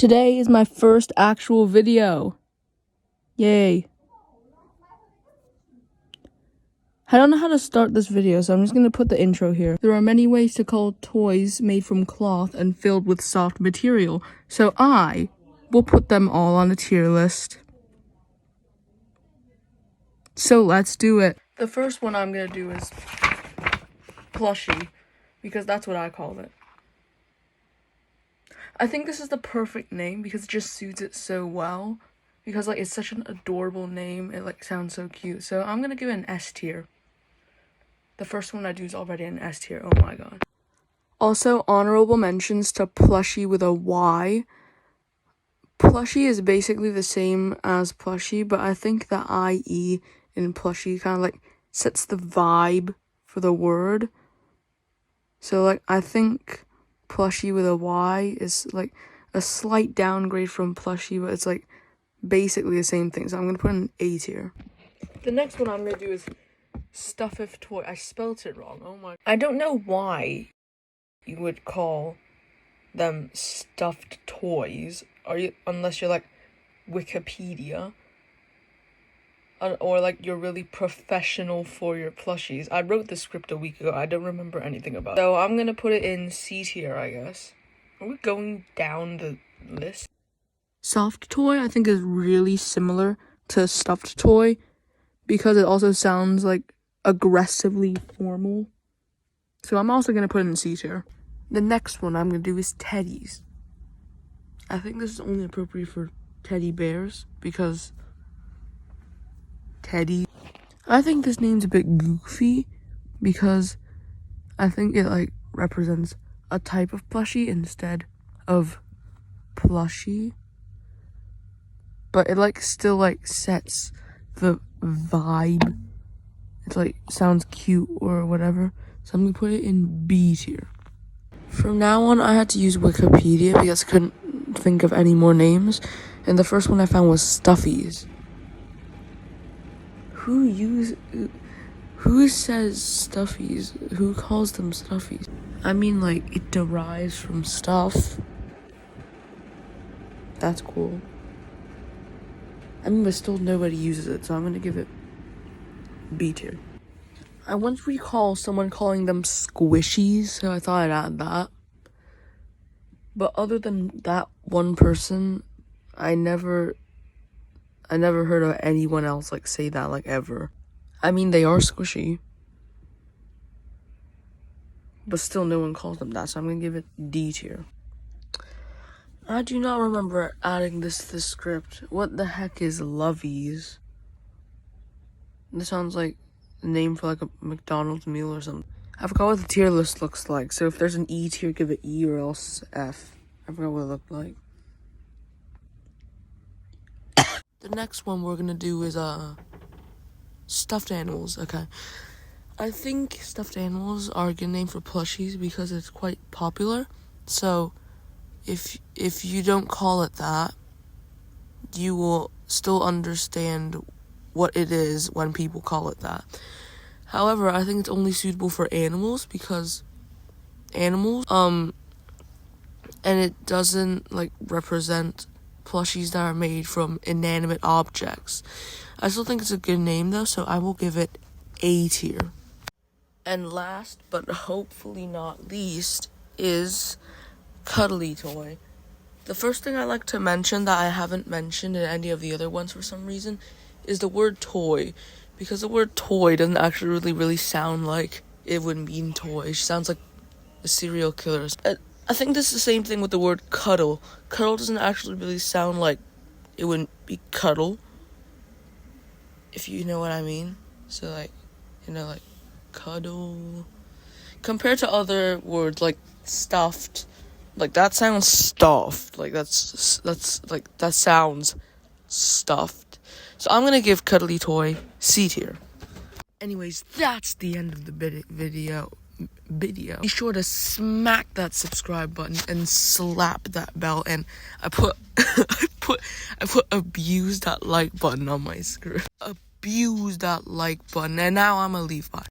Today is my first actual video. Yay. I don't know how to start this video, so I'm just going to put the intro here. There are many ways to call toys made from cloth and filled with soft material, so I will put them all on a tier list. So let's do it. The first one I'm going to do is plushie, because that's what I call it. I think this is the perfect name because it just suits it so well. Because it's such an adorable name, it sounds so cute. So I'm gonna give it an S tier. The first one I do is already an S tier. Oh my god. Also, honorable mentions to plushie with a Y. Plushie is basically the same as plushie, but I think the IE in plushie kind of sets the vibe for the word. So I think plushie with a Y is a slight downgrade from plushie, but it's basically the same thing. So I'm gonna put an A tier. The next one I'm gonna do is stuffed toy. I spelt it wrong. Oh my! I don't know why you would call them stuffed toys. Unless you're Wikipedia, or you're really professional for your plushies. I wrote the script a week ago. I don't remember anything about it. So I'm gonna put it in C tier, I guess. Are we going down the list? Soft toy, I think, is really similar to stuffed toy because it also sounds aggressively formal. So I'm also gonna put it in C tier. The next one I'm gonna do is teddies. I think this is only appropriate for teddy bears because Teddy. I think this name's a bit goofy because I think it represents a type of plushie instead of plushie. But it still sets the vibe. It sounds cute or whatever. So I'm gonna put it in B tier. From now on I had to use Wikipedia because I couldn't think of any more names. And the first one I found was stuffies. Who says stuffies? Who calls them stuffies? I mean, it derives from stuff. That's cool. I mean, but still nobody uses it, so I'm gonna give it B tier. I once recall someone calling them squishies, so I thought I'd add that. But other than that one person, I never heard of anyone else say that ever. I mean, they are squishy, but still no one calls them that, so I'm gonna give it D tier. I do not remember adding this to the script. What the heck is Lovies? This sounds like a name for a McDonald's meal or something. I forgot what the tier list looks like, so if there's an E tier, give it E or else F. I forgot what it looked like. The next one we're gonna do is stuffed animals. Okay, I think stuffed animals are a good name for plushies because it's quite popular. So if you don't call it that, you will still understand what it is when people call it that. However, I think it's only suitable for animals because animals and it doesn't represent plushies that are made from inanimate objects. I still think it's a good name though, so I will give it A tier. And last but hopefully not least is cuddly toy. The first thing I like to mention that I haven't mentioned in any of the other ones for some reason is the word toy, because the word toy doesn't actually really sound like it would mean toy. It sounds like a serial killer. I think this is the same thing with the word cuddle. Cuddle doesn't actually really sound like it wouldn't be cuddle, if you know what I mean. So cuddle. Compared to other words like stuffed, that sounds stuffed. That sounds stuffed. So I'm gonna give cuddly toy C tier. Anyways, that's the end of the video. Be sure to smack that subscribe button and slap that bell, and I put abuse that like button on my screen. Abuse that like button, and now I'm gonna leave. Bye.